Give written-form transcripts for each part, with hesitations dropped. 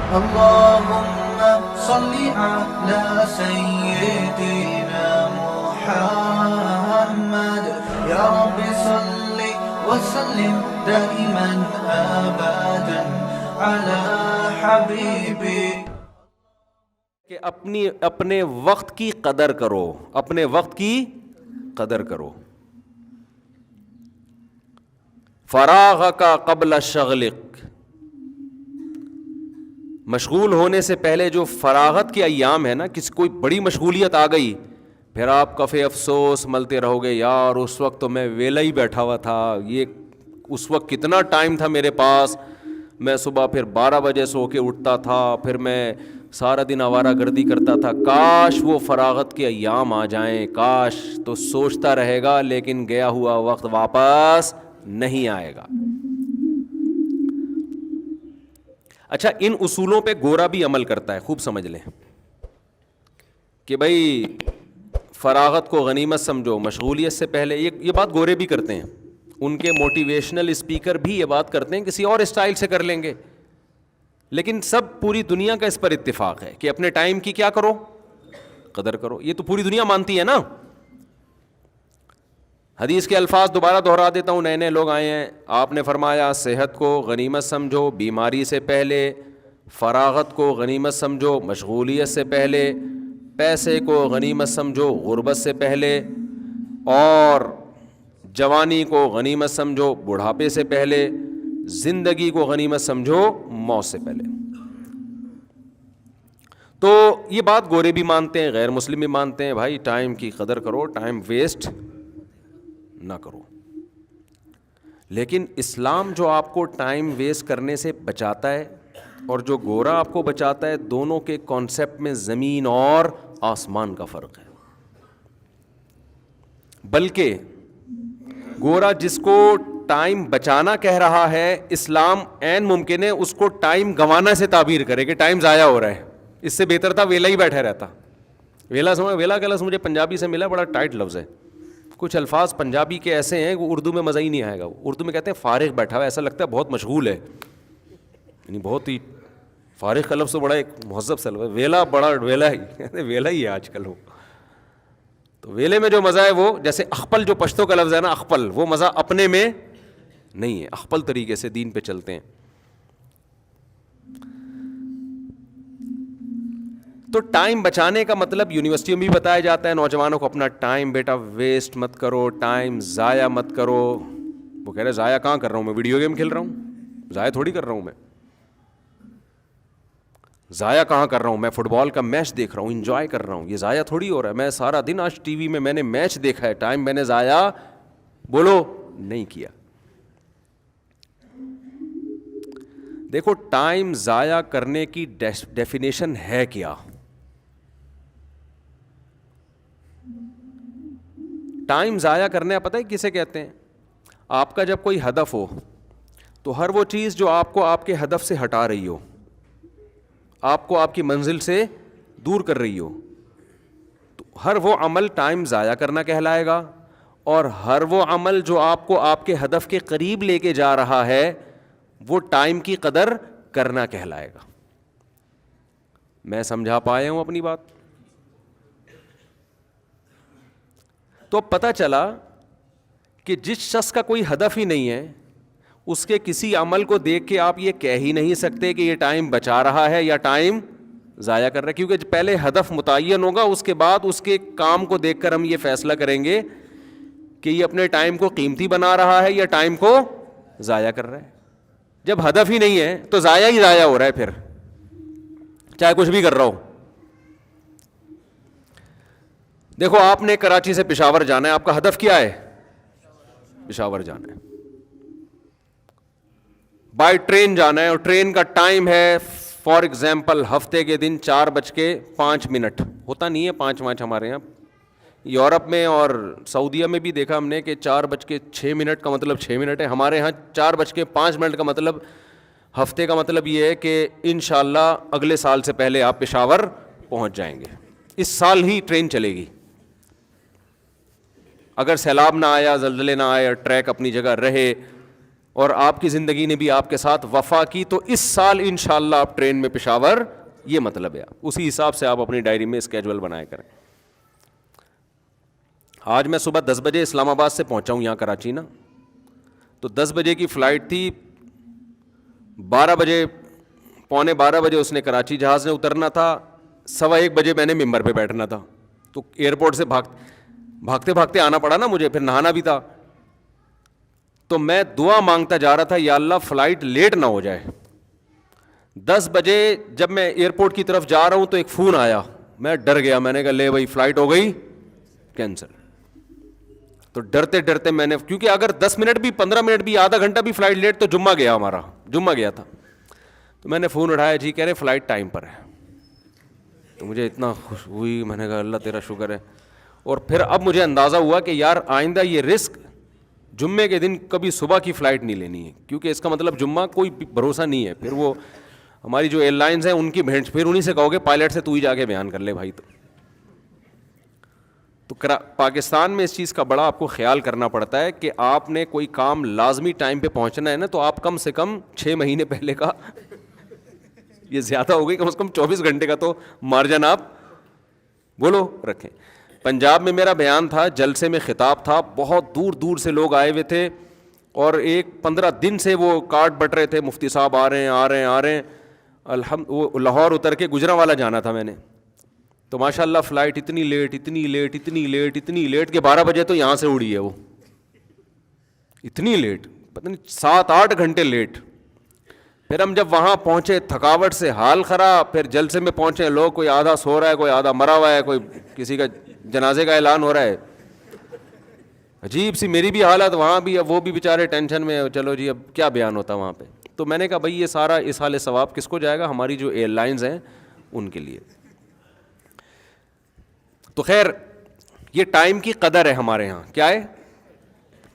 اللهم صل على سيدنا محمد يا رب صل وسلم دائما ابدا على حبيبي. کہ اپنے وقت کی قدر کرو، اپنے وقت کی قدر کرو. فراغک قبل شغلک، مشغول ہونے سے پہلے جو فراغت کے ایام ہے نا، کسی کوئی بڑی مشغولیت آ گئی، پھر آپ کفے افسوس ملتے رہو گے، یار اس وقت تو میں ویلا ہی بیٹھا ہوا تھا، یہ اس وقت کتنا ٹائم تھا میرے پاس، میں صبح پھر 12 بجے سو کے اٹھتا تھا، پھر میں سارا دن آوارہ گردی کرتا تھا، کاش وہ فراغت کے ایام آ جائیں، کاش. تو سوچتا رہے گا لیکن گیا ہوا وقت واپس نہیں آئے گا. اچھا، ان اصولوں پہ گورا بھی عمل کرتا ہے، خوب سمجھ لیں کہ بھائی فراغت کو غنیمت سمجھو، مشغولیت سے پہلے. یہ بات گورے بھی کرتے ہیں، ان کے موٹیویشنل اسپیکر بھی یہ بات کرتے ہیں، کسی اور اسٹائل سے کر لیں گے، لیکن سب پوری دنیا کا اس پر اتفاق ہے کہ اپنے ٹائم کی کیا کرو، قدر کرو. یہ تو پوری دنیا مانتی ہے نا. حدیث کے الفاظ دوبارہ دہرا دیتا ہوں، نئے نئے لوگ آئے ہیں. آپ نے فرمایا صحت کو غنیمت سمجھو بیماری سے پہلے، فراغت کو غنیمت سمجھو مشغولیت سے پہلے، پیسے کو غنیمت سمجھو غربت سے پہلے، اور جوانی کو غنیمت سمجھو بڑھاپے سے پہلے، زندگی کو غنیمت سمجھو موت سے پہلے. تو یہ بات گورے بھی مانتے ہیں، غیر مسلم بھی مانتے ہیں، بھائی ٹائم کی قدر کرو، ٹائم ویسٹ نہ کرو. لیکن اسلام جو آپ کو ٹائم ویسٹ کرنے سے بچاتا ہے اور جو گورا آپ کو بچاتا ہے، دونوں کے کانسیپٹ میں زمین اور آسمان کا فرق ہے. بلکہ گورا جس کو ٹائم بچانا کہہ رہا ہے، اسلام عین ممکن ہے اس کو ٹائم گنوانا سے تعبیر کرے کہ ٹائم ضائع ہو رہا ہے، اس سے بہتر تھا ویلا ہی بیٹھا رہتا. ویلا کا لفظ مجھے پنجابی سے ملا، بڑا ٹائٹ لفظ ہے. کچھ الفاظ پنجابی کے ایسے ہیں کہ اردو میں مزہ ہی نہیں آئے گا. اردو میں کہتے ہیں فارغ بیٹھا ہوا، ایسا لگتا ہے بہت مشغول ہے، یعنی بہت ہی. فارغ کا لفظ تو بڑا ایک مہذب سا لفظ ہے، ویلا بڑا ویلا ہی ہے آج کل. ہو تو ویلے میں جو مزہ ہے وہ جیسے اخپل جو پشتو کا لفظ ہے نا، اخپل، وہ مزہ اپنے میں نہیں ہے. اخپل طریقے سے دین پہ چلتے ہیں. تو ٹائم بچانے کا مطلب یونیورسٹیوں میں بھی بتایا جاتا ہے نوجوانوں کو، اپنا ٹائم بیٹا ویسٹ مت کرو، ٹائم ضائع مت کرو. وہ کہہ رہے ضائع کہاں کر رہا ہوں، میں ویڈیو گیم کھیل رہا ہوں، ضائع تھوڑی کر رہا ہوں. میں ضائع کہاں کر رہا ہوں، میں فٹ بال کا میچ دیکھ رہا ہوں، انجوائے کر رہا ہوں، یہ ضائع تھوڑی ہو رہا ہے. میں سارا دن آج ٹی وی میں نے میچ دیکھا ہے، ٹائم میں نے ضائع بولو نہیں کیا. دیکھو ٹائم ضائع کرنے کی ڈیفینیشن ہے کیا. ٹائم ضائع کرنے پتہ ہے کسے کہتے ہیں؟ آپ کا جب کوئی ہدف ہو تو ہر وہ چیز جو آپ کو آپ کے ہدف سے ہٹا رہی ہو، آپ کو آپ کی منزل سے دور کر رہی ہو، تو ہر وہ عمل ٹائم ضائع کرنا کہلائے گا. اور ہر وہ عمل جو آپ کو آپ کے ہدف کے قریب لے کے جا رہا ہے، وہ ٹائم کی قدر کرنا کہلائے گا. میں سمجھا پایا ہوں اپنی بات؟ تو پتہ چلا کہ جس شخص کا کوئی ہدف ہی نہیں ہے، اس کے کسی عمل کو دیکھ کے آپ یہ کہہ ہی نہیں سکتے کہ یہ ٹائم بچا رہا ہے یا ٹائم ضائع کر رہا ہے. کیونکہ پہلے ہدف متعین ہوگا، اس کے بعد اس کے کام کو دیکھ کر ہم یہ فیصلہ کریں گے کہ یہ اپنے ٹائم کو قیمتی بنا رہا ہے یا ٹائم کو ضائع کر رہا ہے. جب ہدف ہی نہیں ہے تو ضائع ہی ضائع ہو رہا ہے، پھر چاہے کچھ بھی کر رہا ہو. دیکھو آپ نے کراچی سے پشاور جانا ہے، آپ کا ہدف کیا ہے؟ پشاور جانا ہے. بائی ٹرین جانا ہے اور ٹرین کا ٹائم ہے فار ایگزامپل ہفتے کے دن 4:05 ہوتا نہیں ہے 5 ہمارے یہاں. یورپ میں اور سعودیہ میں بھی دیکھا ہم نے کہ 4:06 کا مطلب 6 منٹ ہے. ہمارے یہاں 4:05 کا مطلب ہفتے کا مطلب یہ ہے کہ انشاءاللہ اگلے سال سے پہلے آپ پشاور پہنچ جائیں گے. اس سال ہی ٹرین چلے گی. اگر سیلاب نہ آیا، زلزلے نہ آئے، ٹریک اپنی جگہ رہے اور آپ کی زندگی نے بھی آپ کے ساتھ وفا کی، تو اس سال انشاءاللہ آپ ٹرین میں پشاور، یہ مطلب ہے. اسی حساب سے آپ اپنی ڈائری میں اسکیجول بنایا کریں. آج میں صبح 10 بجے اسلام آباد سے پہنچا ہوں یہاں کراچی نا، تو 10 بجے کی فلائٹ تھی، 12 بجے، پونے 12 بجے اس نے کراچی جہاز نے اترنا تھا، 1:15 بجے میں نے ممبر پہ بیٹھنا تھا. تو ایئرپورٹ سے بھاگتے بھاگتے آنا پڑا نا مجھے، پھر نہانا بھی تھا. تو میں دعا مانگتا جا رہا تھا یا اللہ فلائٹ لیٹ نہ ہو جائے. 10 بجے جب میں ایئرپورٹ کی طرف جا رہا ہوں تو ایک فون آیا، میں ڈر گیا، میں نے کہا لے بھائی فلائٹ ہو گئی کینسل. تو ڈرتے ڈرتے میں نے، کیونکہ اگر 10 منٹ بھی 15 منٹ بھی آدھا گھنٹہ بھی فلائٹ لیٹ تو جمعہ گیا، ہمارا جمعہ گیا تھا. تو میں نے فون اٹھایا، جی کہہ رہے فلائٹ ٹائم پر ہے. تو مجھے اتنا خوش ہوئی، میں نے کہا اللہ تیرا شکر ہے. اور پھر اب مجھے اندازہ ہوا کہ یار آئندہ یہ رسک جمعے کے دن کبھی صبح کی فلائٹ نہیں لینی ہے، کیونکہ اس کا مطلب جمعہ کوئی بھروسہ نہیں ہے. پھر وہ ہماری جو ایئر لائنز ہیں ان کی بھینٹ، پھر انہیں سے کہو گے پائلٹ سے تو ہی جا کے بیان کر لے بھائی. تو پاکستان میں اس چیز کا بڑا آپ کو خیال کرنا پڑتا ہے کہ آپ نے کوئی کام لازمی ٹائم پہ پہنچنا ہے نا، تو آپ کم سے کم 6 مہینے پہلے کا، یہ زیادہ ہو گئی، کم سے کم 24 گھنٹے کا تو مارجن آپ بولو رکھیں. پنجاب میں میرا بیان تھا، جلسے میں خطاب تھا، بہت دور دور سے لوگ آئے ہوئے تھے، اور 15 دن سے وہ کارڈ بٹ رہے تھے، مفتی صاحب آ رہے ہیں. وہ لاہور اتر کے گجرانوالہ جانا تھا میں نے، تو ماشاء اللہ فلائٹ اتنی لیٹ کہ 12 بجے تو یہاں سے اڑی ہے، وہ اتنی لیٹ، پتہ نہیں 7-8 گھنٹے لیٹ. پھر ہم جب وہاں پہنچے تھکاوٹ سے حال خراب، پھر جلسے میں پہنچے، لوگ کوئی آدھا سو رہا ہے، کوئی آدھا مرا ہوا ہے، کوئی کسی کا جنازے کا اعلان ہو رہا ہے. عجیب سی میری بھی حالت وہاں بھی، اب وہ بھی بیچارے ٹینشن میں، چلو جی اب کیا بیان ہوتا وہاں پہ. تو میں نے کہا بھائی یہ سارا اصحال ثواب کس کو جائے گا؟ ہماری جو ایئر لائنز ہیں ان کے لیے. تو خیر یہ ٹائم کی قدر ہے ہمارے ہاں، کیا ہے؟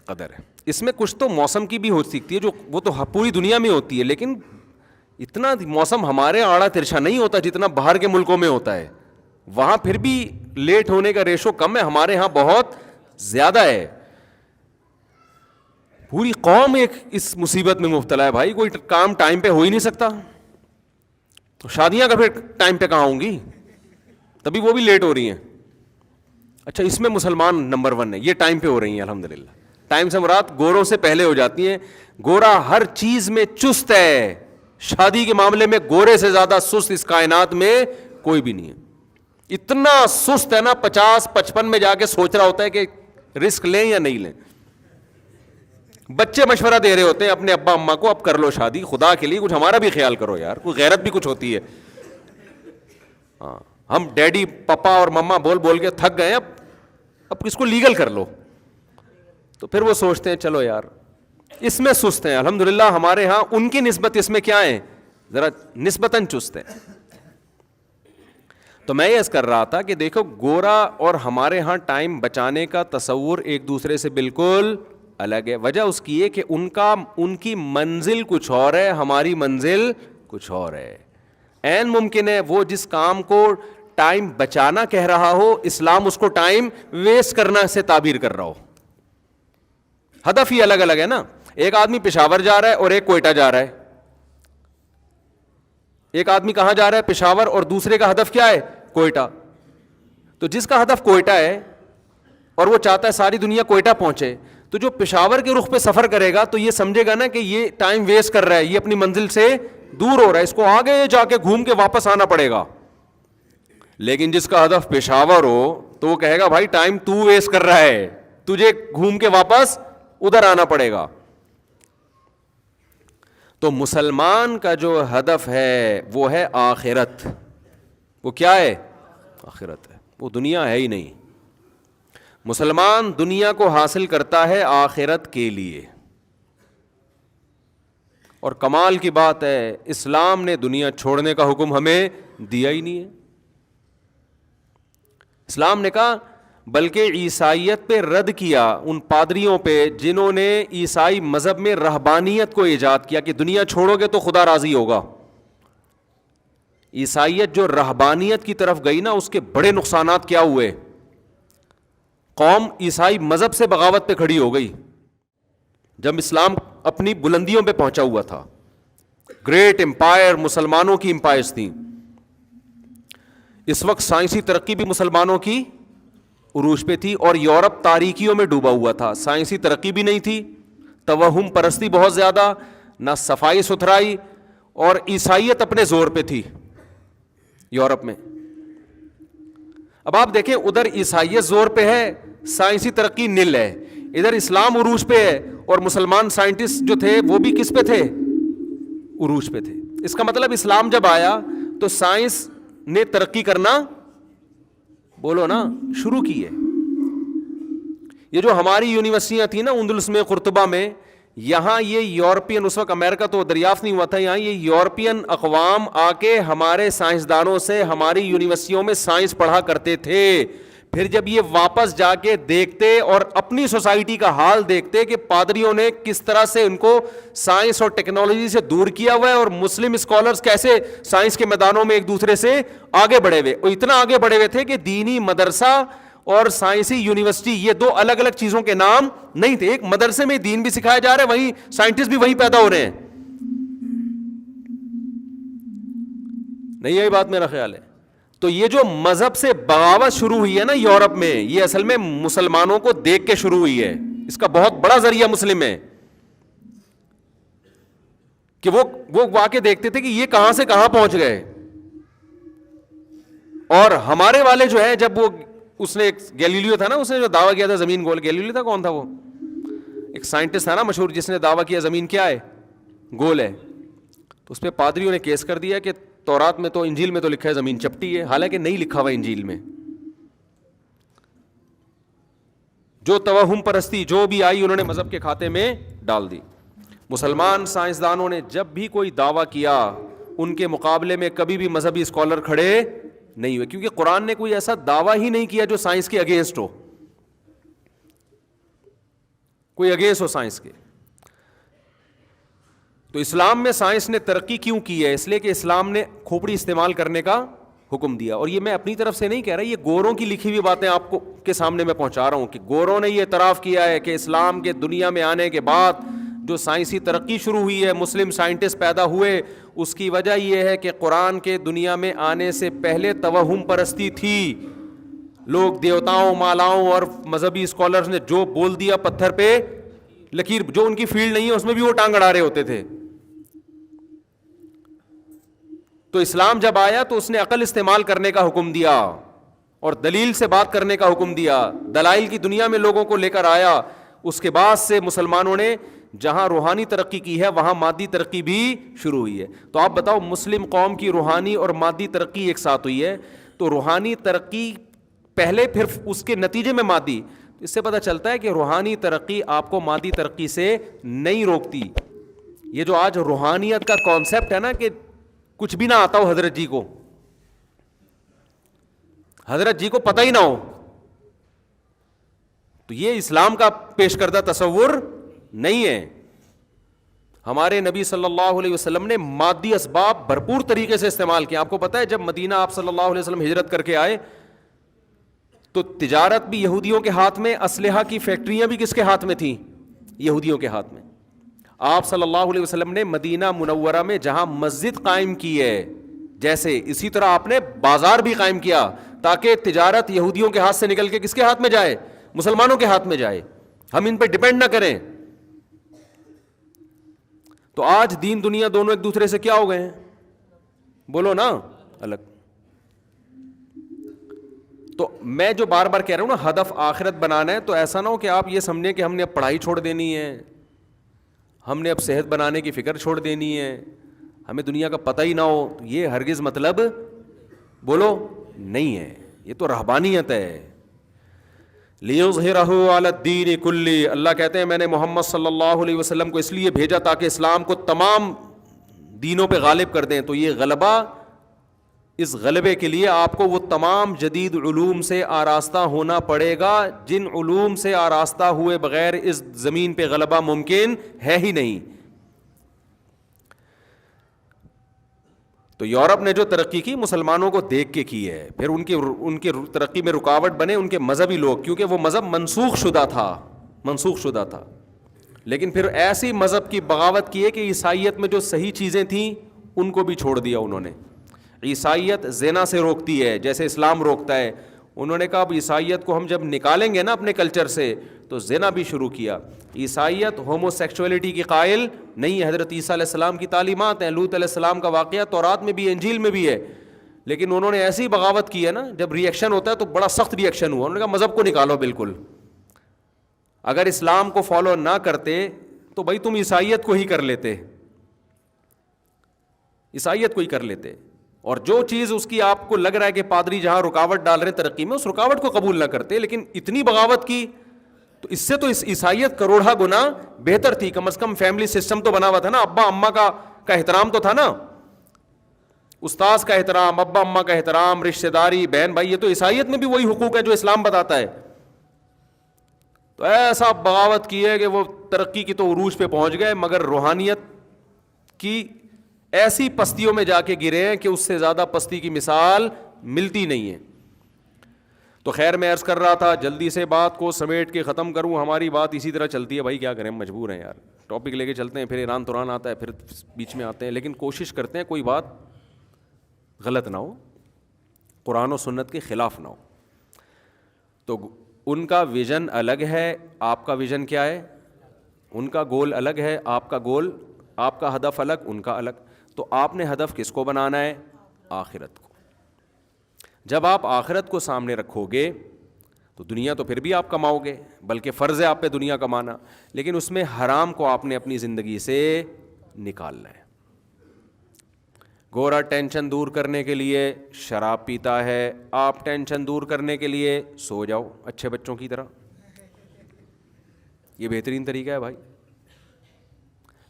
قدر ہے. اس میں کچھ تو موسم کی بھی ہو سکتی ہے، جو وہ تو پوری دنیا میں ہوتی ہے، لیکن اتنا موسم ہمارے آڑا ترچھا نہیں ہوتا جتنا باہر کے ملکوں میں ہوتا ہے. وہاں پھر بھی لیٹ ہونے کا ریشو کم ہے، ہمارے ہاں بہت زیادہ ہے. پوری قوم ایک اس مصیبت میں مبتلا ہے بھائی، کوئی کام ٹائم پہ ہو ہی نہیں سکتا. تو شادیاں کا پھر ٹائم پہ کہاں ہوں گی؟ تبھی وہ بھی لیٹ ہو رہی ہیں. اچھا اس میں مسلمان نمبر 1 ہے، یہ ٹائم پہ ہو رہی ہیں الحمدللہ. ٹائم سے مراد گوروں سے پہلے ہو جاتی ہیں. گورا ہر چیز میں چست ہے، شادی کے معاملے میں گورے سے زیادہ سست اس کائنات میں کوئی بھی نہیں ہے. اتنا سست ہے نا، 50-55 میں جا کے سوچ رہا ہوتا ہے کہ رسک لیں یا نہیں لیں. بچے مشورہ دے رہے ہوتے ہیں اپنے ابا اماں کو، اب کر لو شادی، خدا کے لیے کچھ ہمارا بھی خیال کرو یار، کوئی غیرت بھی کچھ ہوتی ہے. ہاں ہم ڈیڈی پپا اور مما بول بول کے تھک گئے، اب اس کو لیگل کر لو. تو پھر وہ سوچتے ہیں چلو یار اس میں سست ہیں. الحمدللہ ہمارے ہاں ان کی نسبت اس میں کیا ہیں، ذرا نسبتاً چست ہیں. تو میں یہ عرض کر رہا تھا کہ دیکھو گورا اور ہمارے ہاں ٹائم بچانے کا تصور ایک دوسرے سے بالکل الگ ہے. وجہ اس کی ہے کہ ان کی منزل کچھ اور ہے، ہماری منزل کچھ اور ہے. عین ممکن ہے وہ جس کام کو ٹائم بچانا کہہ رہا ہو، اسلام اس کو ٹائم ویسٹ کرنا سے تعبیر کر رہا ہو. ہدف ہی الگ الگ ہے نا. ایک آدمی پشاور جا رہا ہے اور ایک کوئٹہ جا رہا ہے. ایک آدمی کہاں جا رہا ہے؟ پشاور، اور دوسرے کا ہدف کیا ہے؟ کوئٹہ. تو جس کا ہدف کوئٹہ ہے اور وہ چاہتا ہے ساری دنیا کوئٹہ پہنچے، تو جو پشاور کے رخ پہ سفر کرے گا تو یہ سمجھے گا نا کہ یہ ٹائم ویسٹ کر رہا ہے، یہ اپنی منزل سے دور ہو رہا ہے، اس کو آگے جا کے گھوم کے واپس آنا پڑے گا. لیکن جس کا ہدف پشاور ہو تو وہ کہے گا بھائی ٹائم تو ویسٹ کر رہا ہے، تجھے گھوم کے واپس ادھر آنا پڑے گا. تو مسلمان کا جو ہدف ہے وہ ہے آخرت. وہ کیا ہے؟ آخرت ہے. وہ دنیا ہے ہی نہیں. مسلمان دنیا کو حاصل کرتا ہے آخرت کے لیے. اور کمال کی بات ہے اسلام نے دنیا چھوڑنے کا حکم ہمیں دیا ہی نہیں ہے. اسلام نے کہا بلکہ عیسائیت پہ رد کیا ان پادریوں پہ جنہوں نے عیسائی مذہب میں رہبانیت کو ایجاد کیا کہ دنیا چھوڑو گے تو خدا راضی ہوگا. عیسائیت جو رہبانیت کی طرف گئی نا، اس کے بڑے نقصانات کیا ہوئے؟ قوم عیسائی مذہب سے بغاوت پہ کھڑی ہو گئی. جب اسلام اپنی بلندیوں پہ پہنچا ہوا تھا. گریٹ امپائر مسلمانوں کی امپائرز تھیں. اس وقت سائنسی ترقی بھی مسلمانوں کی عروج پہ تھی اور یورپ تاریکیوں میں ڈوبا ہوا تھا. سائنسی ترقی بھی نہیں تھی, توہم پرستی بہت زیادہ, نہ صفائی ستھرائی, اور عیسائیت اپنے زور پہ تھی یورپ میں. اب آپ دیکھیں, ادھر عیسائیت زور پہ ہے, سائنسی ترقی نل ہے, ادھر اسلام عروج پہ ہے, اور مسلمان سائنٹسٹ جو تھے وہ بھی کس پہ تھے؟ عروج پہ تھے. اس کا مطلب اسلام جب آیا تو سائنس نے ترقی کرنا, بولو نا, شروع کی ہے. یہ جو ہماری یونیورسٹیاں تھیں نا اندلس میں, قرطبہ میں, یہاں یہ یورپین, اس وقت امریکہ تو دریافت نہیں ہوا تھا, یہاں یہ یورپین اقوام آ کے ہمارے سائنسدانوں سے ہماری یونیورسٹیوں میں سائنس پڑھا کرتے تھے. پھر جب یہ واپس جا کے دیکھتے اور اپنی سوسائٹی کا حال دیکھتے کہ پادریوں نے کس طرح سے ان کو سائنس اور ٹیکنالوجی سے دور کیا ہوا ہے, اور مسلم اسکالرز کیسے سائنس کے میدانوں میں ایک دوسرے سے آگے بڑھے ہوئے, اور اتنا آگے بڑھے ہوئے تھے کہ دینی مدرسہ اور سائنسی یونیورسٹی یہ دو الگ الگ چیزوں کے نام نہیں تھے. ایک مدرسے میں دین بھی سکھایا جا رہا ہے, وہیں سائنٹسٹ بھی وہیں پیدا ہو رہے ہیں. نہیں, یہی بات میرا خیال ہے. تو یہ جو مذہب سے بغاوت شروع ہوئی ہے نا یورپ میں, یہ اصل میں مسلمانوں کو دیکھ کے شروع ہوئی ہے. اس کا بہت بڑا ذریعہ مسلم ہے کہ وہ واقع دیکھتے تھے کہ یہ کہاں سے کہاں پہنچ گئے. اور ہمارے والے جو ہے, جب وہ اس نے ایک گیلیلیو تھا نا, اس نے جو دعویٰ کیا تھا زمین گول, گیلیلیو تھا, کون تھا وہ, ایک سائنٹسٹ تھا نا مشہور, جس نے دعویٰ کیا زمین کیا ہے, گول ہے. تو اس پہ پادریوں نے کیس کر دیا کہ تورات میں تو, انجیل میں تو لکھا ہے زمین چپٹی ہے, حالانکہ نہیں لکھا ہوا انجیل میں. جو توہم پرستی جو بھی آئی انہوں نے مذہب کے کھاتے میں ڈال دی. مسلمان سائنسدانوں نے جب بھی کوئی دعویٰ کیا, ان کے مقابلے میں کبھی بھی مذہبی اسکالر کھڑے نہیں ہوئے, کیونکہ قرآن نے کوئی ایسا دعویٰ ہی نہیں کیا جو سائنس کے اگینسٹ ہو, کوئی اگینسٹ ہو سائنس کے. تو اسلام میں سائنس نے ترقی کیوں کی ہے؟ اس لیے کہ اسلام نے کھوپڑی استعمال کرنے کا حکم دیا. اور یہ میں اپنی طرف سے نہیں کہہ رہا, یہ گوروں کی لکھی ہوئی باتیں آپ کو کے سامنے میں پہنچا رہا ہوں کہ گوروں نے یہ اعتراف کیا ہے کہ اسلام کے دنیا میں آنے کے بعد جو سائنسی ترقی شروع ہوئی ہے, مسلم سائنٹسٹ پیدا ہوئے, اس کی وجہ یہ ہے کہ قرآن کے دنیا میں آنے سے پہلے توہم پرستی تھی. لوگ دیوتاؤں, مالاؤں اور مذہبی اسکالرز نے جو بول دیا پتھر پہ لکیر, جو ان کی فیلڈ نہیں ہے اس میں بھی وہ ٹانگ اڑا رہے ہوتے تھے. تو اسلام جب آیا تو اس نے عقل استعمال کرنے کا حکم دیا اور دلیل سے بات کرنے کا حکم دیا, دلائل کی دنیا میں لوگوں کو لے کر آیا. اس کے بعد سے مسلمانوں نے جہاں روحانی ترقی کی ہے وہاں مادی ترقی بھی شروع ہوئی ہے. تو آپ بتاؤ, مسلم قوم کی روحانی اور مادی ترقی ایک ساتھ ہوئی ہے, تو روحانی ترقی پہلے پھر اس کے نتیجے میں مادی. اس سے پتہ چلتا ہے کہ روحانی ترقی آپ کو مادی ترقی سے نہیں روکتی. یہ جو آج روحانیت کا کانسیپٹ ہے نا کہ کچھ بھی نہ آتا ہو حضرت جی کو, حضرت جی کو پتہ ہی نہ ہو, تو یہ اسلام کا پیش کردہ تصور نہیں ہے. ہمارے نبی صلی اللہ علیہ وسلم نے مادی اسباب بھرپور طریقے سے استعمال کیا. آپ کو پتہ ہے جب مدینہ آپ صلی اللہ علیہ وسلم ہجرت کر کے آئے تو تجارت بھی یہودیوں کے ہاتھ میں, اسلحہ کی فیکٹریاں بھی کس کے ہاتھ میں تھیں؟ یہودیوں کے ہاتھ میں. آپ صلی اللہ علیہ وسلم نے مدینہ منورہ میں جہاں مسجد قائم کی ہے, جیسے اسی طرح آپ نے بازار بھی قائم کیا تاکہ تجارت یہودیوں کے ہاتھ سے نکل کے کس کے ہاتھ میں جائے؟ مسلمانوں کے ہاتھ میں جائے, ہم ان پہ ڈیپینڈ نہ کریں. تو آج دین دنیا دونوں ایک دوسرے سے کیا ہو گئے ہیں؟ بولو نا, الگ. تو میں جو بار بار کہہ رہا ہوں نا, ہدف آخرت بنانا ہے, تو ایسا نہ ہو کہ آپ یہ سمجھیں کہ ہم نے اب پڑھائی چھوڑ دینی ہے, ہم نے اب صحت بنانے کی فکر چھوڑ دینی ہے, ہمیں دنیا کا پتہ ہی نہ ہو. یہ ہرگز مطلب بولو نہیں ہے, یہ تو رہبانیت ہے. لِيُظْهِرَهُ عَلَى الدِّينِ كُلِّهِ, اللہ کہتے ہیں میں نے محمد صلی اللہ علیہ وسلم کو اس لیے بھیجا تاکہ اسلام کو تمام دینوں پہ غالب کر دیں. تو یہ غلبہ, اس غلبے کے لیے آپ کو وہ تمام جدید علوم سے آراستہ ہونا پڑے گا جن علوم سے آراستہ ہوئے بغیر اس زمین پہ غلبہ ممکن ہے ہی نہیں. تو یورپ نے جو ترقی کی مسلمانوں کو دیکھ کے کی ہے. پھر ان کی ترقی میں رکاوٹ بنے ان کے مذہبی لوگ, کیونکہ وہ مذہب منسوخ شدہ تھا. لیکن پھر ایسی مذہب کی بغاوت کی ہے کہ عیسائیت میں جو صحیح چیزیں تھیں ان کو بھی چھوڑ دیا انہوں نے. عیسائیت زنا سے روکتی ہے جیسے اسلام روکتا ہے. انہوں نے کہا اب عیسائیت کو ہم جب نکالیں گے نا اپنے کلچر سے تو زنا بھی شروع کیا. عیسائیت ہومو سیکچولیٹی کی قائل نہیں ہے. حضرت عیسیٰ علیہ السلام کی تعلیمات ہیں, لوط علیہ السلام کا واقعہ تورات میں بھی ہے, انجیل میں بھی ہے, لیکن انہوں نے ایسی بغاوت کی ہے نا, جب ریئیکشن ہوتا ہے تو بڑا سخت ریئیکشن ہوا. انہوں نے کہا مذہب کو نکالو بالکل. اگر اسلام کو فالو نہ کرتے تو بھائی تم عیسائیت کو ہی کر لیتے, عیسائیت کو ہی کر لیتے. اور جو چیز اس کی آپ کو لگ رہا ہے کہ پادری جہاں رکاوٹ ڈال رہے ہیں ترقی میں, اس رکاوٹ کو قبول نہ کرتے. لیکن اتنی بغاوت کی تو اس سے تو اس عیسائیت کروڑا گنا بہتر تھی. کم از کم فیملی سسٹم تو بنا ہوا تھا نا, ابا اماں کا احترام تو تھا نا, استاذ کا احترام, ابا اماں کا احترام, رشتہ داری, بہن بھائی, یہ تو عیسائیت میں بھی وہی حقوق ہے جو اسلام بتاتا ہے. تو ایسا بغاوت کی ہے کہ وہ ترقی کی تو عروج پہ پہنچ گئے, مگر روحانیت کی ایسی پستیوں میں جا کے گرے ہیں کہ اس سے زیادہ پستی کی مثال ملتی نہیں ہے. تو خیر میں عرض کر رہا تھا, جلدی سے بات کو سمیٹ کے ختم کروں. ہماری بات اسی طرح چلتی ہے بھائی, کیا کریں, مجبور ہیں یار. ٹاپک لے کے چلتے ہیں, پھر ایران توران آتا ہے, پھر بیچ میں آتے ہیں, لیکن کوشش کرتے ہیں کوئی بات غلط نہ ہو, قرآن و سنت کے خلاف نہ ہو. تو ان کا ویژن الگ ہے, آپ کا ویژن کیا ہے؟ ان کا گول الگ ہے, آپ کا گول, آپ کا ہدف الگ, ان کا الگ. تو آپ نے ہدف کس کو بنانا ہے؟ آخرت کو. جب آپ آخرت کو سامنے رکھو گے تو دنیا تو پھر بھی آپ کماؤ گے, بلکہ فرض ہے آپ پہ دنیا کمانا, لیکن اس میں حرام کو آپ نے اپنی زندگی سے نکالنا ہے. گورا ٹینشن دور کرنے کے لیے شراب پیتا ہے, آپ ٹینشن دور کرنے کے لیے سو جاؤ اچھے بچوں کی طرح. یہ بہترین طریقہ ہے بھائی.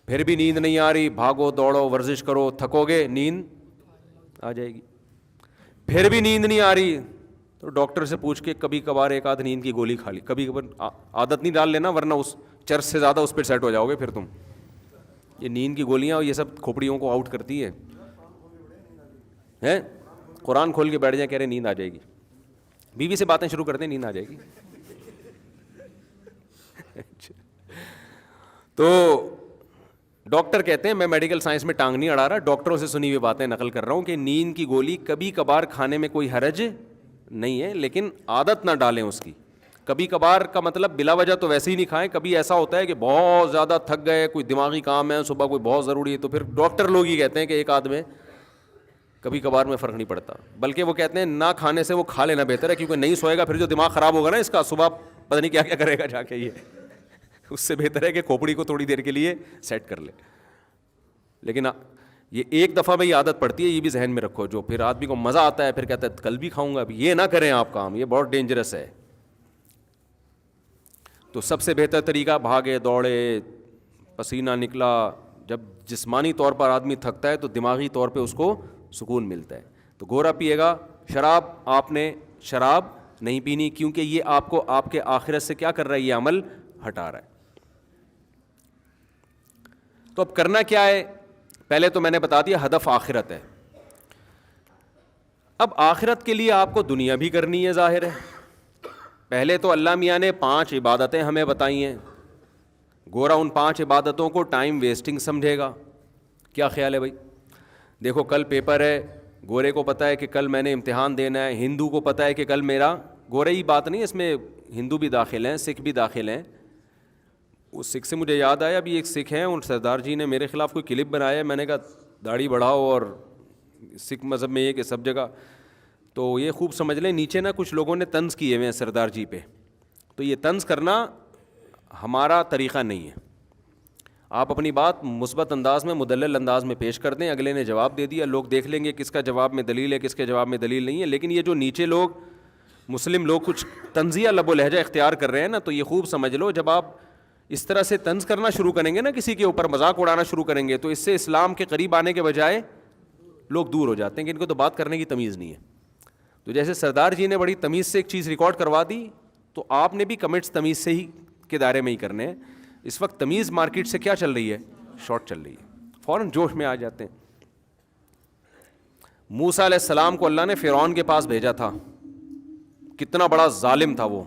پھر بھی نیند نہیں آ رہی, بھاگو دوڑو ورزش کرو, تھکو گے, نیند آ جائے گی. پھر بھی نیند نہیں آ رہی تو ڈاکٹر سے پوچھ کے کبھی کبھار ایک آدھ نیند کی گولی کھا لی, کبھی کبھار عادت نہیں ڈال لینا, ورنہ اس چرس سے زیادہ اس پہ سیٹ ہو جاؤ گے پھر تم. یہ نیند کی گولیاں اور یہ سب کھوپڑیوں کو آؤٹ کرتی ہے. قرآن کھول کے بیٹھ جائیں, کہہ رہے نیند آ جائے گی, بیوی سے باتیں شروع کرتے ہیں نیند آ جائے گی. تو ڈاکٹر کہتے ہیں, میں میڈیکل سائنس میں ٹانگ نہیں اڑا رہا, ڈاکٹروں سے سنی ہوئی باتیں نقل کر رہا ہوں, کہ نیند کی گولی کبھی کبھار کھانے میں کوئی حرج نہیں ہے, لیکن عادت نہ ڈالیں اس کی. کبھی کبھار کا مطلب بلا وجہ تو ویسے ہی نہیں کھائیں. کبھی ایسا ہوتا ہے کہ بہت زیادہ تھک گئے, کوئی دماغی کام ہے, صبح کوئی بہت ضروری ہے, تو پھر ڈاکٹر لوگ ہی کہتے ہیں کہ ایک آدھ میں کبھی کبھار میں فرق نہیں پڑتا, بلکہ وہ کہتے ہیں نہ کھانے سے وہ کھا لینا بہتر ہے, کیونکہ نہیں سوئے گا پھر جو دماغ خراب ہوگا نا اس کا, صبح پتہ نہیں کیا کیا کرے گا جا کے, یہ اس سے بہتر ہے کہ کھوپڑی کو تھوڑی دیر کے لیے سیٹ کر لے. لیکن یہ ایک دفعہ میں یہ عادت پڑتی ہے, یہ بھی ذہن میں رکھو, جو پھر آدمی کو مزہ آتا ہے پھر کہتا ہے کل بھی کھاؤں گا. اب یہ نہ کریں آپ کام, یہ بہت ڈینجرس ہے. تو سب سے بہتر طریقہ, بھاگے دوڑے, پسینہ نکلا. جب جسمانی طور پر آدمی تھکتا ہے تو دماغی طور پہ اس کو سکون ملتا ہے. تو گورا پیے گا شراب, آپ نے شراب نہیں پینی, کیونکہ یہ آپ کو آپ کے آخرت سے کیا کر رہا ہے, یہ عمل ہٹا رہا ہے. تو اب کرنا کیا ہے؟ پہلے تو میں نے بتا دیا ہدف آخرت ہے. اب آخرت کے لیے آپ کو دنیا بھی کرنی ہے, ظاہر ہے. پہلے تو اللہ میاں نے 5 عبادتیں ہمیں بتائی ہیں. گورا ان 5 عبادتوں کو ٹائم ویسٹنگ سمجھے گا. کیا خیال ہے بھائی؟ دیکھو کل پیپر ہے, گورے کو پتہ ہے کہ کل میں نے امتحان دینا ہے, ہندو کو پتہ ہے کہ کل میرا, گورے ہی بات نہیں, اس میں ہندو بھی داخل ہیں, سکھ بھی داخل ہیں. اس سکھ سے مجھے یاد آیا, ابھی ایک سکھ ہیں, ان سردار جی نے میرے خلاف کوئی کلپ بنایا ہے, میں نے کہا داڑھی بڑھاؤ, اور سکھ مذہب میں یہ کہ سب جگہ. تو یہ خوب سمجھ لیں, نیچے نا کچھ لوگوں نے طنز کیے ہوئے ہیں سردار جی پہ. تو یہ طنز کرنا ہمارا طریقہ نہیں ہے. آپ اپنی بات مثبت انداز میں, مدلل انداز میں پیش کر دیں, اگلے نے جواب دے دیا, لوگ دیکھ لیں گے کس کا جواب میں دلیل ہے, کس کے جواب میں دلیل نہیں ہے. لیکن یہ جو نیچے لوگ, مسلم لوگ کچھ طنزیہ لب و لہجہ اختیار کر رہے ہیں نا, تو یہ خوب سمجھ لو, جب آپ اس طرح سے طنز کرنا شروع کریں گے نا, کسی کے اوپر مذاق اڑانا شروع کریں گے, تو اس سے اسلام کے قریب آنے کے بجائے لوگ دور ہو جاتے ہیں, کہ ان کو تو بات کرنے کی تمیز نہیں ہے. تو جیسے سردار جی نے بڑی تمیز سے ایک چیز ریکارڈ کروا دی, تو آپ نے بھی کمنٹس تمیز سے ہی کے دائرے میں ہی کرنے ہیں. اس وقت تمیز مارکیٹ سے کیا چل رہی ہے, شارٹ چل رہی ہے, فوراً جوش میں آ جاتے ہیں. موسیٰ علیہ السلام کو اللہ نے فرعون کے پاس بھیجا تھا, کتنا بڑا ظالم تھا وہ,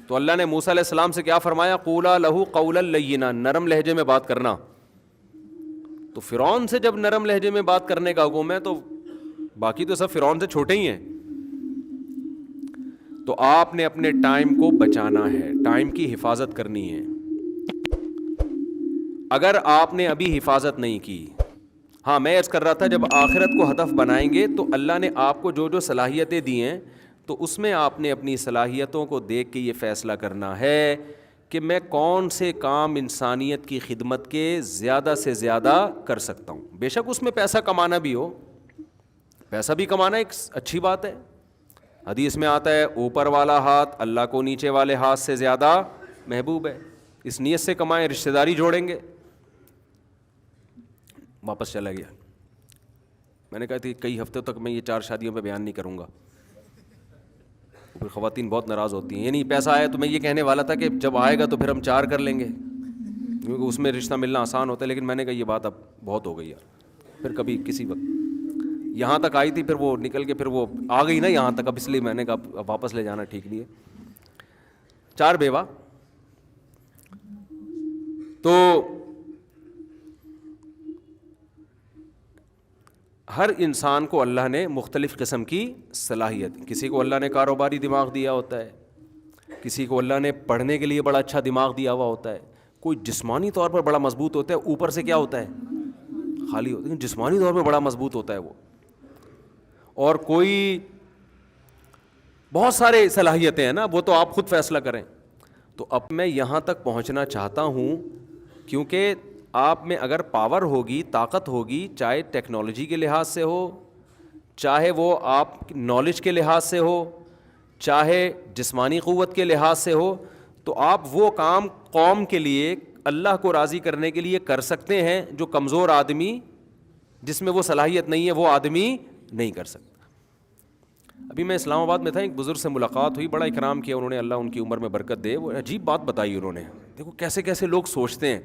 تو اللہ نے موسیٰ علیہ السلام سے کیا فرمایا؟ قولا لہو قولا لینا، نرم لہجے میں بات کرنا. تو فرعون سے جب نرم لہجے میں بات کرنے کا حکم ہے تو باقی تو سب فرعون سے چھوٹے ہی ہیں. تو آپ نے اپنے ٹائم کو بچانا ہے، ٹائم کی حفاظت کرنی ہے. اگر آپ نے ابھی حفاظت نہیں کی، ہاں میں عرض کر رہا تھا جب آخرت کو ہدف بنائیں گے تو اللہ نے آپ کو جو جو صلاحیتیں دی ہیں تو اس میں آپ نے اپنی صلاحیتوں کو دیکھ کے یہ فیصلہ کرنا ہے کہ میں کون سے کام انسانیت کی خدمت کے زیادہ سے زیادہ کر سکتا ہوں. بے شک اس میں پیسہ کمانا بھی ہو، پیسہ بھی کمانا ایک اچھی بات ہے. حدیث میں آتا ہے اوپر والا ہاتھ اللہ کو نیچے والے ہاتھ سے زیادہ محبوب ہے. اس نیت سے کمائیں، رشتہ داری جوڑیں گے. واپس چلا گیا. میں نے کہا تھا کئی ہفتوں تک میں یہ 4 شادیوں پہ بیان نہیں کروں گا، پھر خواتین بہت ناراض ہوتی ہیں. یعنی پیسہ آیا تو میں یہ کہنے والا تھا کہ جب آئے گا تو پھر ہم 4 کر لیں گے، کیونکہ اس میں رشتہ ملنا آسان ہوتا ہے. لیکن میں نے کہا یہ بات اب بہت ہو گئی یار. پھر کبھی کسی وقت یہاں تک آئی تھی، پھر وہ نکل کے پھر وہ آ گئی نا یہاں تک، اب اس لیے میں نے کہا واپس لے جانا ٹھیک نہیں ہے. 4 بیوہ. تو ہر انسان کو اللہ نے مختلف قسم کی صلاحیت، کسی کو اللہ نے کاروباری دماغ دیا ہوتا ہے، کسی کو اللہ نے پڑھنے کے لیے بڑا اچھا دماغ دیا ہوا ہوتا ہے، کوئی جسمانی طور پر بڑا مضبوط ہوتا ہے، اوپر سے کیا ہوتا ہے خالی ہوتا ہے، لیکن جسمانی طور پر بڑا مضبوط ہوتا ہے وہ. اور کوئی بہت سارے صلاحیتیں ہیں نا، وہ تو آپ خود فیصلہ کریں. تو اب میں یہاں تک پہنچنا چاہتا ہوں کیونکہ آپ میں اگر پاور ہوگی، طاقت ہوگی، چاہے ٹیکنالوجی کے لحاظ سے ہو، چاہے وہ آپ نالج کے لحاظ سے ہو، چاہے جسمانی قوت کے لحاظ سے ہو، تو آپ وہ کام قوم کے لیے اللہ کو راضی کرنے کے لیے کر سکتے ہیں جو کمزور آدمی جس میں وہ صلاحیت نہیں ہے وہ آدمی نہیں کر سکتا. ابھی میں اسلام آباد میں تھا، ایک بزرگ سے ملاقات ہوئی، بڑا اکرام کیا انہوں نے، اللہ ان کی عمر میں برکت دے. وہ عجیب بات بتائی انہوں نے. دیکھو کیسے کیسے لوگ سوچتے ہیں.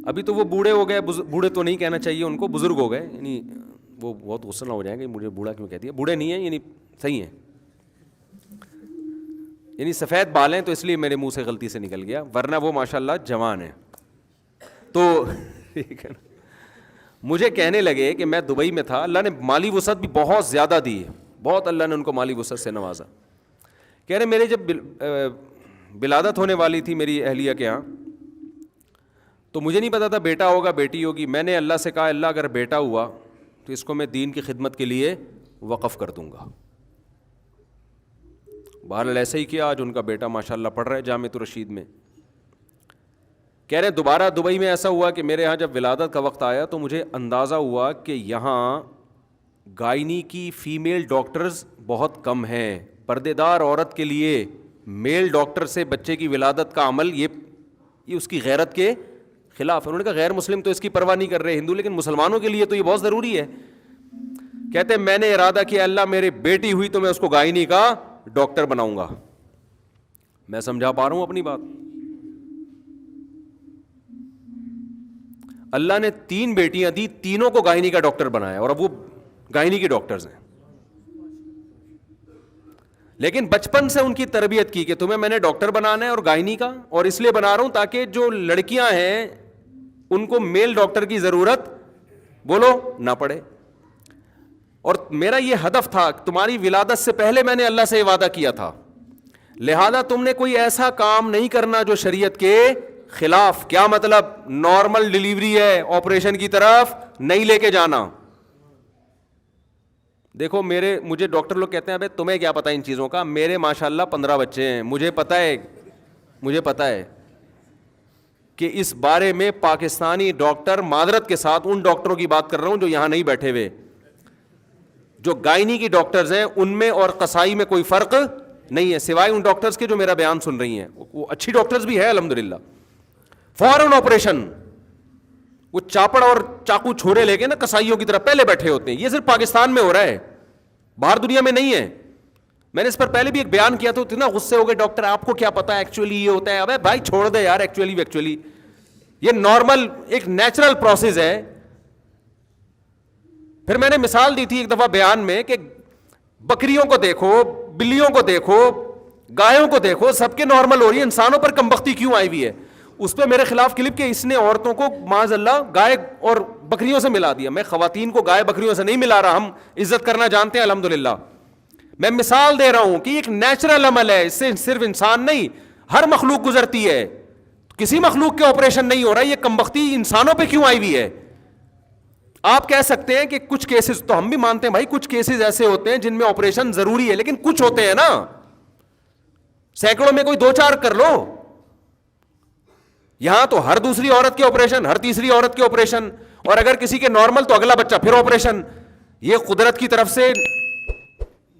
ابھی تو وہ بوڑھے ہو گئے، بوڑھے تو نہیں کہنا چاہیے ان کو، بزرگ ہو گئے. یعنی وہ بہت غصہ نہ ہو جائیں گے مجھے بوڑھا کیوں کہتی ہے، بوڑھے نہیں ہیں، یعنی صحیح ہیں، یعنی سفید بال ہیں تو اس لیے میرے منہ سے غلطی سے نکل گیا، ورنہ وہ ماشاءاللہ جوان ہیں. تو مجھے کہنے لگے کہ میں دبئی میں تھا، اللہ نے مالی وسعت بھی بہت زیادہ دی ہے، بہت اللہ نے ان کو مالی وسعت سے نوازا. کہہ رہے میرے جب ولادت ہونے والی تھی میری اہلیہ کے ہاں، تو مجھے نہیں پتا تھا بیٹا ہوگا بیٹی ہوگی. میں نے اللہ سے کہا اللہ اگر بیٹا ہوا تو اس کو میں دین کی خدمت کے لیے وقف کر دوں گا. بہرحال ایسا ہی کیا. آج ان کا بیٹا ماشاءاللہ پڑھ رہا ہے جامعۃ الرشید میں. کہہ رہے دوبارہ دبئی میں ایسا ہوا کہ میرے یہاں جب ولادت کا وقت آیا تو مجھے اندازہ ہوا کہ یہاں گائنی کی فیمیل ڈاکٹرز بہت کم ہیں. پردے دار عورت کے لیے میل ڈاکٹر سے بچے کی ولادت کا عمل یہ اس کی غیرت کے خلاف ہے. انہوں نے کہا غیر مسلم تو اس کی پرواہ نہیں کر رہے ہندو، لیکن مسلمانوں کے لیے تو یہ بہت ضروری ہے. کہتے ہیں میں نے ارادہ کیا اللہ میری بیٹی ہوئی تو میں اس کو گائنی کا ڈاکٹر بناؤں گا. میں سمجھا پا رہا ہوں اپنی بات. اللہ نے 3 بیٹیاں دی، تینوں کو گائنی کا ڈاکٹر بنایا اور اب وہ گائنی کے ڈاکٹرز ہیں. لیکن بچپن سے ان کی تربیت کی کہ تمہیں میں نے ڈاکٹر بنانا ہے اور گائنی کا، اور اس لیے بنا رہا ہوں تاکہ جو لڑکیاں ہیں ان کو میل ڈاکٹر کی ضرورت بولو نہ پڑے. اور میرا یہ ہدف تھا، تمہاری ولادت سے پہلے میں نے اللہ سے وعدہ کیا تھا، لہذا تم نے کوئی ایسا کام نہیں کرنا جو شریعت کے خلاف. کیا مطلب؟ نارمل ڈیلیوری ہے، آپریشن کی طرف نہیں لے کے جانا. دیکھو مجھے ڈاکٹر لوگ کہتے ہیں ابے تمہیں کیا پتا ان چیزوں کا، میرے ماشاءاللہ 15 بچے ہیں، مجھے پتا ہے کہ اس بارے میں پاکستانی ڈاکٹر، معذرت کے ساتھ ان ڈاکٹروں کی بات کر رہا ہوں جو یہاں نہیں بیٹھے ہوئے، جو گائنی کی ڈاکٹرز ہیں ان میں اور قصائی میں کوئی فرق نہیں ہے، سوائے ان ڈاکٹرز کے جو میرا بیان سن رہی ہیں. وہ اچھی ڈاکٹرز بھی ہے الحمدللہ. فوراً آپریشن، وہ چاپڑ اور چاقو چھوڑے لے کے نا قصائیوں کی طرح پہلے بیٹھے ہوتے ہیں. یہ صرف پاکستان میں ہو رہا ہے، باہر دنیا میں نہیں ہے. میں نے اس پر پہلے بھی ایک بیان کیا تھا، اتنا غصے ہو گئے ڈاکٹر آپ کو کیا پتا ایکچولی یہ ہوتا ہے. ابے بھائی چھوڑ دے یار، ایکچولی یہ نارمل ایک نیچرل پروسیس ہے. پھر میں نے مثال دی تھی ایک دفعہ بیان میں کہ بکریوں کو دیکھو، بلیوں کو دیکھو، گایوں کو دیکھو سب کے نارمل ہو رہی ہے, انسانوں پر کمبختی کیوں آئی ہوئی ہے؟ اس پہ میرے خلاف کلپ کہ اس نے عورتوں کو معاذ اللہ گائے اور بکریوں سے ملا دیا. میں خواتین کو گائے بکریوں سے نہیں ملا رہا, ہم عزت کرنا جانتے ہیں الحمدللہ. میں مثال دے رہا ہوں کہ ایک نیچرل عمل ہے, اس سے صرف انسان نہیں ہر مخلوق گزرتی ہے. کسی مخلوق کے آپریشن نہیں ہو رہا, یہ کمبختی انسانوں پہ کیوں آئی ہوئی ہے؟ آپ کہہ سکتے ہیں کہ کچھ کیسز, تو ہم بھی مانتے ہیں بھائی کچھ کیسز ایسے ہوتے ہیں جن میں آپریشن ضروری ہے, لیکن کچھ ہوتے ہیں نا, سینکڑوں میں کوئی 2-4 کر لو. یہاں تو ہر دوسری عورت کے آپریشن, ہر تیسری عورت کے آپریشن, اور اگر کسی کے نارمل تو اگلا بچہ پھر آپریشن. یہ قدرت کی طرف سے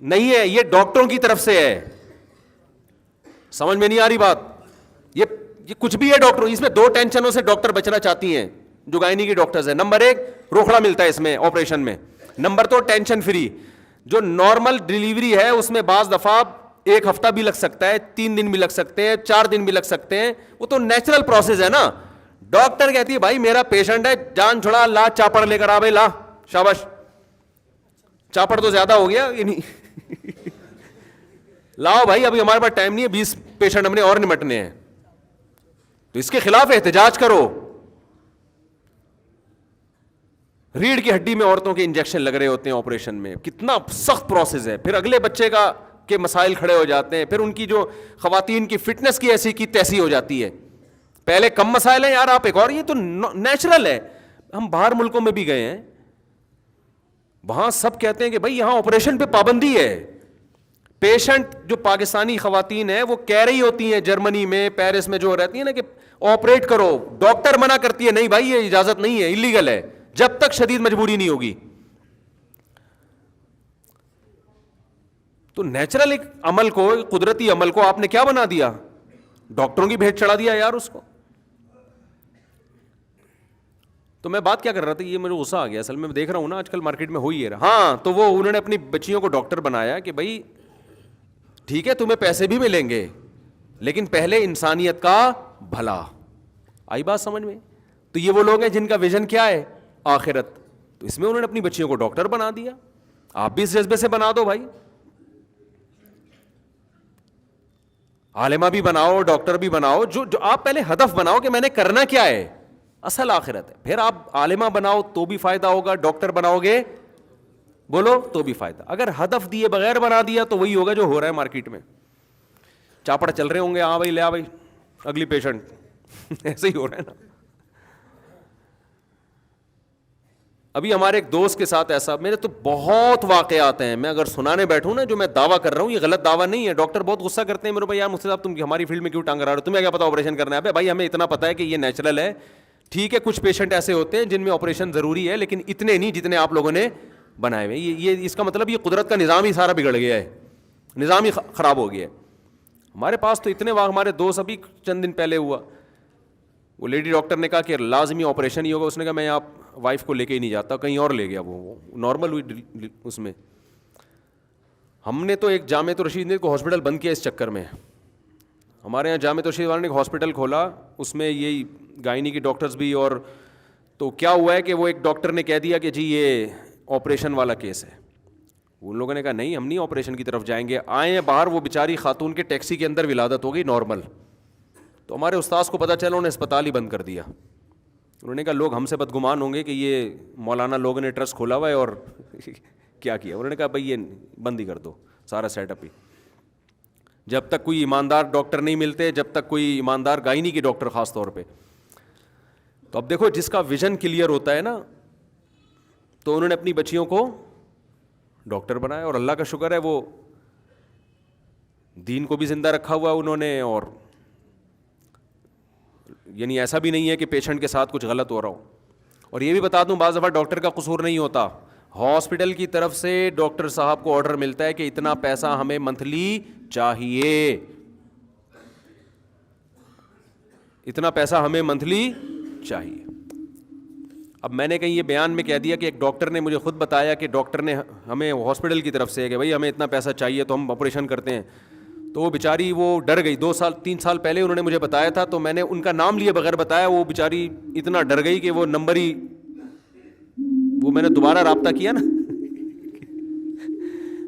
نہیں ہے, یہ ڈاکٹروں کی طرف سے ہے. سمجھ میں نہیں آ رہی بات؟ یہ کچھ بھی ہے ڈاکٹر, اس میں 2 ٹینشنوں سے ڈاکٹر بچنا چاہتی ہیں جو گائنی کی ڈاکٹرز ہیں. نمبر 1 روکھڑا ملتا ہے اس میں آپریشن میں. Number 2 tension free. جو نارمل ڈیلیوری ہے اس میں بعض دفعہ 1 ہفتہ بھی لگ سکتا ہے, 3 دن بھی لگ سکتے ہیں, 4 دن بھی لگ سکتے ہیں, وہ تو نیچرل پروسیس ہے نا. ڈاکٹر کہتی ہے بھائی میرا پیشنٹ ہے, جان چھڑا, لا چاپڑ لے کر آ بھائی, لا شاباش. چاپڑ تو زیادہ ہو گیا, لاؤ بھائی ابھی ہمارے پاس ٹائم نہیں ہے, 20 پیشنٹ ہم نے اور نمٹنے ہیں. تو اس کے خلاف احتجاج کرو. ریڑھ کی ہڈی میں عورتوں کے انجیکشن لگ رہے ہوتے ہیں آپریشن میں, کتنا سخت پروسیس ہے. پھر اگلے بچے کا کے مسائل کھڑے ہو جاتے ہیں, پھر ان کی جو خواتین کی فٹنس کی ایسی کی تیسی ہو جاتی ہے. پہلے کم مسائل ہیں یار, آپ ایک اور, یہ تو نیچرل ہے. ہم باہر ملکوں میں بھی گئے ہیں, وہاں سب کہتے ہیں کہ بھائی یہاں آپریشن پہ پابندی ہے. پیشنٹ جو پاکستانی خواتین ہیں وہ کہہ رہی ہوتی ہیں جرمنی میں, پیرس میں جو رہتی ہیں نا کہ آپریٹ کرو, ڈاکٹر منع کرتی ہے نہیں بھائی یہ اجازت نہیں ہے, انلیگل ہے, جب تک شدید مجبوری نہیں ہوگی. تو نیچرل ایک عمل کو, قدرتی عمل کو آپ نے کیا بنا دیا؟ ڈاکٹروں کی بھیٹ چڑھا دیا یار اس کو. تو میں بات کیا کر رہا تھا, یہ مجھے غصہ آ گیا اصل میں دیکھ رہا ہوں نا آج کل مارکیٹ میں ہو ہی ہے. ہاں تو وہ انہوں نے اپنی بچیوں کو ڈاکٹر بنایا کہ بھائی ٹھیک ہے تمہیں پیسے بھی ملیں گے لیکن پہلے انسانیت کا بھلا. آئی بات سمجھ میں؟ تو یہ وہ لوگ ہیں جن کا ویژن کیا ہے؟ آخرت. تو اس میں انہوں نے اپنی بچیوں کو ڈاکٹر بنا دیا. آپ بھی اس جذبے سے بنا دو بھائی, عالمہ بھی بناؤ, ڈاکٹر بھی بناؤ, جو آپ پہلے ہدف بناؤ کہ میں نے کرنا کیا ہے, اصل آخرت ہے. پھر آپ عالمہ بناؤ تو بھی فائدہ ہوگا, ڈاکٹر بناؤ گے بولو تو بھی فائدہ. اگر ہدف دیے بغیر بنا دیا تو وہی ہوگا جو ہو رہا ہے مارکیٹ میں. چاپڑ چل رہے ہوں گے, ہاں بھائی لے آ بھائی اگلی پیشنٹ, ایسے ہی ہو رہا ہے نا. ابھی ہمارے ایک دوست کے ساتھ ایسا, میرے تو بہت واقعات ہیں, میں اگر سنانے بیٹھوں نا جو میں دعویٰ کر رہا ہوں یہ غلط دعویٰ نہیں ہے. ڈاکٹر بہت غصہ کرتے ہیں میرے بھائی, یار مجھ سے صاحب تم ہماری فیلڈ میں کیوں ٹانگ رہا ہو, تمہیں کیا پتا آپریشن کرنا ہے؟ بھائی ہمیں اتنا پتا ہے کہ یہ نیچرل ہے. ٹھیک ہے کچھ پیشنٹ ایسے ہوتے ہیں جن میں آپریشن ضروری ہے لیکن اتنے نہیں جتنے آپ لوگوں نے بنائے ہوئے. یہ اس کا مطلب یہ قدرت کا نظام ہی سارا بگڑ گیا ہے, نظام ہی خراب ہو گیا ہے. ہمارے پاس تو اتنے ہمارے دوست ابھی چند دن پہلے ہوا, وہ لیڈی ڈاکٹر نے کہا کہ لازمی آپریشن ہی ہوگا. اس نے کہا میں آپ وائف کو لے کے ہی نہیں جاتا, کہیں اور لے گیا. وہ نارمل ہوئی اس میں. ہم نے تو ایک جامعۃ الرشید نے کو ہاسپٹل بند کیا اس چکر میں. ہمارے یہاں جامعۃ الرشید والے نے ایک ہاسپٹل کھولا, اس میں یہی گائنی کی ڈاکٹرز بھی. اور تو کیا ہوا ہے کہ وہ ایک ڈاکٹر نے کہہ دیا کہ جی یہ آپریشن والا کیس ہے. ان لوگوں نے کہا نہیں ہم نہیں آپریشن کی طرف جائیں گے. آئے ہیں باہر, وہ بیچاری خاتون کے ٹیکسی کے اندر ولادت ہو گئی نارمل. تو ہمارے استاذ کو پتہ چلا, انہوں نے اسپتال ہی بند کر دیا. انہوں نے کہا لوگ ہم سے بدگمان ہوں گے کہ یہ مولانا لوگوں نے ٹرسٹ کھولا ہوا ہے اور کیا کیا. انہوں نے کہا بھائی یہ بند ہی کر دو سارا سیٹ اپ ہی. جب تک کوئی ایماندار ڈاکٹر نہیں ملتے, جب تک کوئی ایماندار گائنی کی ڈاکٹر خاص طور پہ. تو اب دیکھو جس کا ویژن کلیئر ہوتا ہے نا, تو انہوں نے اپنی بچیوں کو ڈاکٹر بنایا. اور اللہ کا شکر ہے وہ دین کو بھی زندہ رکھا ہوا انہوں نے. اور یعنی ایسا بھی نہیں ہے کہ پیشنٹ کے ساتھ کچھ غلط ہو رہا ہو. اور یہ بھی بتا دوں بعض دفعہ ڈاکٹر کا قصور نہیں ہوتا, ہاسپٹل کی طرف سے ڈاکٹر صاحب کو آرڈر ملتا ہے کہ اتنا پیسہ ہمیں منتھلی چاہیے, اتنا پیسہ ہمیں منتھلی چاہیے. اب میں نے کہیں یہ بیان میں کہہ دیا کہ ایک ڈاکٹر نے مجھے خود بتایا کہ ڈاکٹر نے ہمیں ہاسپٹل کی طرف سے کہ بھائی ہمیں اتنا پیسہ چاہیے تو ہم آپریشن کرتے ہیں. تو وہ بیچاری وہ ڈر گئی. 2-3 سال پہلے انہوں نے مجھے بتایا تھا, تو میں نے ان کا نام لیے بغیر بتایا. وہ بیچاری اتنا ڈر گئی کہ وہ نمبر ہی, وہ میں نے دوبارہ رابطہ کیا نا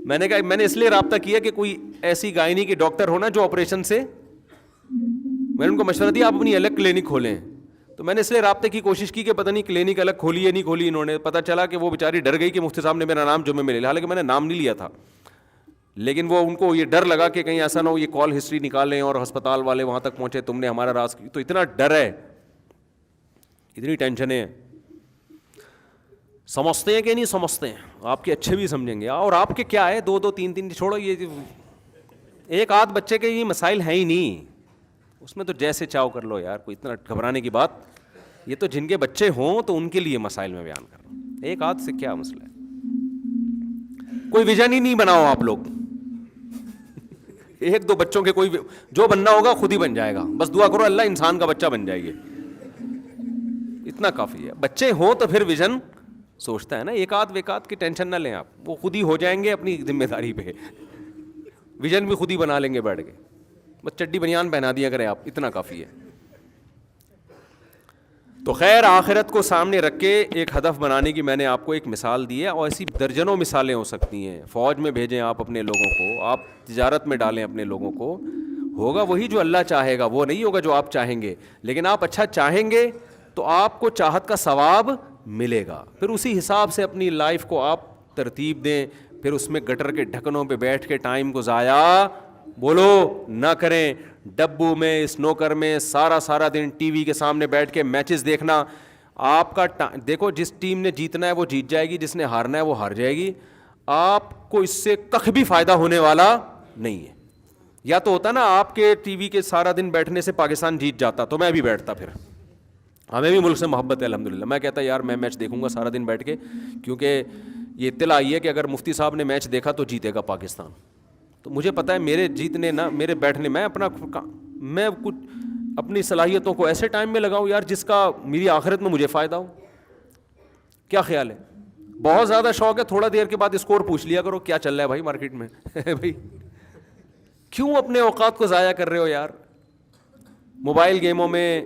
میں نے کہا میں نے اس لیے رابطہ کیا کہ کوئی ایسی گائنی کے ڈاکٹر ہونا جو آپریشن سے, میں نے ان کو مشورہ دیا آپ اپنی الگ کلینک کھولیں. تو میں نے اس لیے رابطے کی کوشش کی کہ پتہ نہیں کلینک الگ کھولی ہے نہیں کھولی انہوں نے. پتہ چلا کہ وہ بیچاری ڈر گئی کہ مفتی صاحب نے میرا نام جمعے میں لے لیا, حالانکہ میں نے نام نہیں لیا تھا, لیکن وہ ان کو یہ ڈر لگا کہ کہیں ایسا نہ ہو یہ کال ہسٹری نکالیں اور ہسپتال والے وہاں تک پہنچے تم نے ہمارا راز. تو اتنا ڈر ہے, اتنی ٹینشنیں ہیں. سمجھتے ہیں کہ نہیں سمجھتے ہیں, آپ کے اچھے بھی سمجھیں گے. اور آپ کے کیا ہے, 2 3 3 چھوڑو, یہ ایک آدھ بچے کے یہ مسائل ہیں ہی نہیں, اس میں تو جیسے چاہو کر لو یار, کوئی اتنا گھبرانے کی بات. یہ تو جن کے بچے ہوں تو ان کے لیے مسائل میں بیان کر رہا ہوں, ایک آدھ سے کیا مسئلہ ہے. کوئی ویژن ہی نہیں بناؤ آپ لوگ, 1 2 بچوں کے کوئی جو بننا ہوگا خود ہی بن جائے گا, بس دعا کرو اللہ انسان کا بچہ بن جائے گی, اتنا کافی ہے. بچے ہوں تو پھر ویژن سوچتا ہے نا, ایک آدھ کی ٹینشن نہ لیں آپ, وہ خود ہی ہو جائیں گے اپنی ذمہ داری پہ, ویژن بھی خود ہی بنا لیں گے بیٹھ کے, بس چڈی بنیان پہنا دیا کریں آپ, اتنا کافی ہے. تو خیر آخرت کو سامنے رکھ کے ایک ہدف بنانے کی میں نے آپ کو ایک مثال دی ہے, اور ایسی درجنوں مثالیں ہو سکتی ہیں. فوج میں بھیجیں آپ اپنے لوگوں کو, آپ تجارت میں ڈالیں اپنے لوگوں کو, ہوگا وہی جو اللہ چاہے گا, وہ نہیں ہوگا جو آپ چاہیں گے. لیکن آپ اچھا چاہیں گے تو آپ کو چاہت کا ثواب ملے گا. پھر اسی حساب سے اپنی لائف کو آپ ترتیب دیں, پھر اس میں گٹر کے ڈھکنوں پہ بیٹھ کے ٹائم کو ضائع بولو نہ کریں. ڈبو میں, اسنوکر میں سارا دن ٹی وی کے سامنے بیٹھ کے میچز دیکھنا, آپ کا دیکھو جس ٹیم نے جیتنا ہے وہ جیت جائے گی, جس نے ہارنا ہے وہ ہار جائے گی. آپ کو اس سے کخ بھی فائدہ ہونے والا نہیں ہے. یا تو ہوتا نا آپ کے ٹی وی کے سارا دن بیٹھنے سے پاکستان جیت جاتا تو میں بھی بیٹھتا, پھر ہمیں بھی ملک سے محبت ہے الحمدللہ. میں کہتا یار میں میچ دیکھوں گا سارا دن بیٹھ کے, کیونکہ یہ اطلاع آئی ہے کہ اگر مفتی صاحب نے میچ دیکھا تو جیتے گا پاکستان. تو مجھے پتہ ہے میرے جیتنے نہ میرے بیٹھنے, میں کچھ اپنی صلاحیتوں کو ایسے ٹائم میں لگاؤں یار جس کا میری آخرت میں مجھے فائدہ ہو. کیا خیال ہے؟ بہت زیادہ شوق ہے, تھوڑا دیر کے بعد اسکور پوچھ لیا کرو کیا چل رہا ہے بھائی مارکیٹ میں. بھائی کیوں اپنے اوقات کو ضائع کر رہے ہو یار موبائل گیموں میں.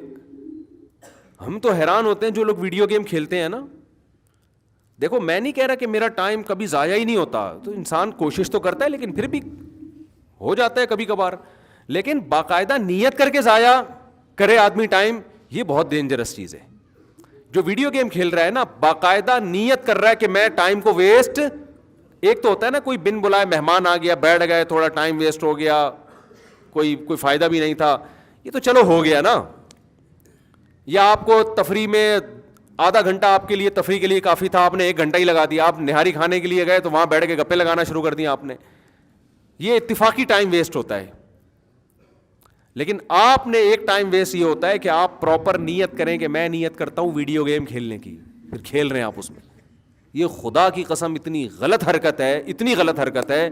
ہم تو حیران ہوتے ہیں جو لوگ ویڈیو گیم کھیلتے ہیں نا. دیکھو میں نہیں کہہ رہا کہ میرا ٹائم کبھی ضائع ہی نہیں ہوتا, تو انسان کوشش تو کرتا ہے لیکن پھر بھی ہو جاتا ہے کبھی کبھار. لیکن باقاعدہ نیت کر کے ضائع کرے آدمی ٹائم, یہ بہت ڈینجرس چیز ہے. جو ویڈیو گیم کھیل رہا ہے نا باقاعدہ نیت کر رہا ہے کہ میں ٹائم کو ویسٹ, ایک تو ہوتا ہے نا کوئی بن بلائے مہمان آ گیا بیٹھ گئے تھوڑا ٹائم ویسٹ ہو گیا, کوئی فائدہ بھی نہیں تھا, یہ تو چلو ہو گیا نا. یا آپ کو تفریح میں آدھا گھنٹہ آپ کے لیے تفریح کے لیے کافی تھا, آپ نے 1 گھنٹہ ہی لگا دیا. آپ نہاری کھانے کے لیے گئے تو وہاں بیٹھ کے گپے لگانا شروع کر دیا آپ نے, یہ اتفاقی ٹائم ویسٹ ہوتا ہے. لیکن آپ نے ایک ٹائم ویسٹ یہ ہوتا ہے کہ آپ پراپر نیت کریں کہ میں نیت کرتا ہوں ویڈیو گیم کھیلنے کی, پھر کھیل رہے ہیں آپ اس میں. یہ خدا کی قسم اتنی غلط حرکت ہے, اتنی غلط حرکت ہے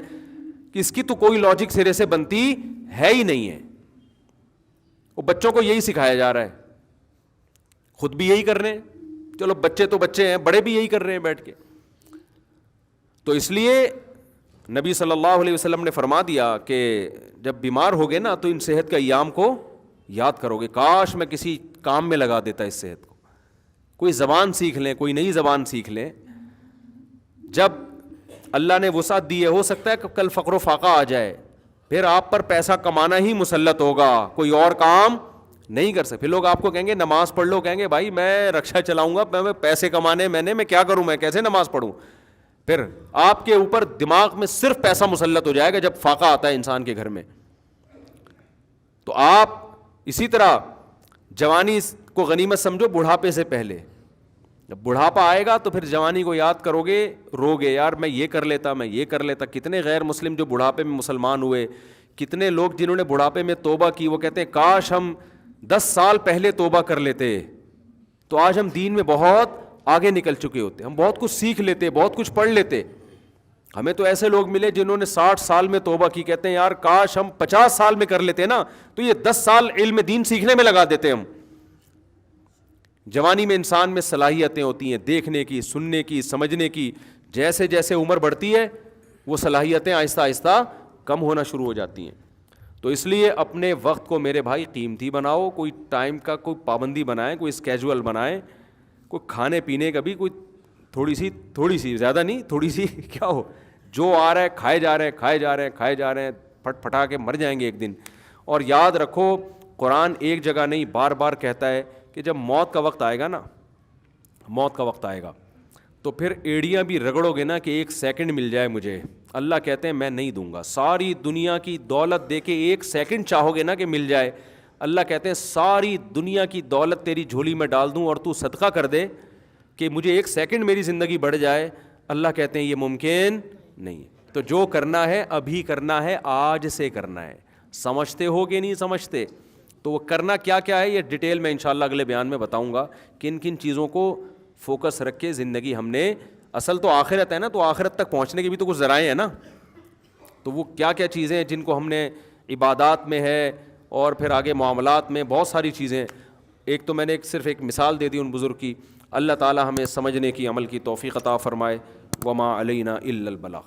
کہ اس کی تو کوئی لاجک سرے سے بنتی ہے ہی نہیں ہے. وہ بچوں کو یہی سکھایا جا رہا ہے, خود بھی یہی کر رہے ہیں. چلو بچے تو بچے ہیں, بڑے بھی یہی کر رہے ہیں بیٹھ کے. تو اس لیے نبی صلی اللہ علیہ وسلم نے فرما دیا کہ جب بیمار ہوگے نا تو ان صحت کا ایام کو یاد کرو گے, کاش میں کسی کام میں لگا دیتا اس صحت کو. کوئی زبان سیکھ لیں, کوئی نئی زبان سیکھ لیں. جب اللہ نے وسعت دی ہے, ہو سکتا ہے کہ کل فقر و فاقہ آ جائے, پھر آپ پر پیسہ کمانا ہی مسلط ہوگا, کوئی اور کام نہیں کر سکتے. پھر لوگ آپ کو کہیں گے نماز پڑھ لو, کہیں گے بھائی میں رکشا چلاؤں گا, میں پیسے کمانے میں کیا کروں, میں کیسے نماز پڑھوں. پھر آپ کے اوپر دماغ میں صرف پیسہ مسلط ہو جائے گا جب فاقہ آتا ہے انسان کے گھر میں. تو آپ اسی طرح جوانی کو غنیمت سمجھو بڑھاپے سے پہلے. جب بڑھاپا آئے گا تو پھر جوانی کو یاد کرو گے, رو گے یار میں یہ کر لیتا, میں یہ کر لیتا. کتنے غیر مسلم جو بڑھاپے میں مسلمان ہوئے, کتنے لوگ جنہوں نے بڑھاپے میں توبہ کی, وہ کہتے ہیں کاش ہم 10 سال پہلے توبہ کر لیتے تو آج ہم دین میں بہت آگے نکل چکے ہوتے, ہم بہت کچھ سیکھ لیتے, بہت کچھ پڑھ لیتے. ہمیں تو ایسے لوگ ملے جنہوں نے 60 سال میں توبہ کی, کہتے ہیں یار کاش ہم 50 سال میں کر لیتے نا تو یہ 10 سال علم دین سیکھنے میں لگا دیتے ہم. جوانی میں انسان میں صلاحیتیں ہوتی ہیں دیکھنے کی, سننے کی, سمجھنے کی. جیسے جیسے عمر بڑھتی ہے وہ صلاحیتیں آہستہ آہستہ کم ہونا شروع ہو جاتی ہیں. تو اس لیے اپنے وقت کو میرے بھائی قیمتی بناؤ, کوئی ٹائم کا کوئی پابندی بنائیں, کوئی اسکیجول بنائیں, کوئی کھانے پینے کا بھی کوئی تھوڑی سی زیادہ نہیں, تھوڑی سی کیا ہو جو آ رہا ہے کھائے جا رہے ہیں کھائے جا رہے ہیں کھائے جا رہے ہیں، پھٹ پھٹا کے مر جائیں گے ایک دن. اور یاد رکھو قرآن ایک جگہ نہیں بار بار کہتا ہے کہ جب موت کا وقت آئے گا نا، موت کا وقت آئے گا تو پھر ایڑیاں بھی رگڑو گے نا کہ ایک سیکنڈ مل جائے مجھے. اللہ کہتے ہیں میں نہیں دوں گا. ساری دنیا کی دولت دے کے ایک سیکنڈ چاہو گے نا کہ مل جائے، اللہ کہتے ہیں ساری دنیا کی دولت تیری جھولی میں ڈال دوں اور تو صدقہ کر دے کہ مجھے ایک سیکنڈ میری زندگی بڑھ جائے، اللہ کہتے ہیں یہ ممکن نہیں. تو جو کرنا ہے ابھی کرنا ہے، آج سے کرنا ہے. سمجھتے ہو کہ نہیں سمجھتے؟ تو وہ کرنا کیا کیا ہے یہ ڈیٹیل میں انشاءاللہ اگلے بیان میں بتاؤں گا. کن کن چیزوں کو فوکس رکھ کے زندگی ہم نے، اصل تو آخرت ہے نا، تو آخرت تک پہنچنے کے بھی تو کچھ ذرائع ہیں نا. تو وہ کیا کیا چیزیں ہیں جن کو ہم نے عبادات میں ہے اور پھر آگے معاملات میں بہت ساری چیزیں. ایک تو میں نے صرف ایک مثال دے دی ان بزرگ کی. اللہ تعالی ہمیں سمجھنے کی، عمل کی توفیق عطا فرمائے. وما علینا الا البلاغ.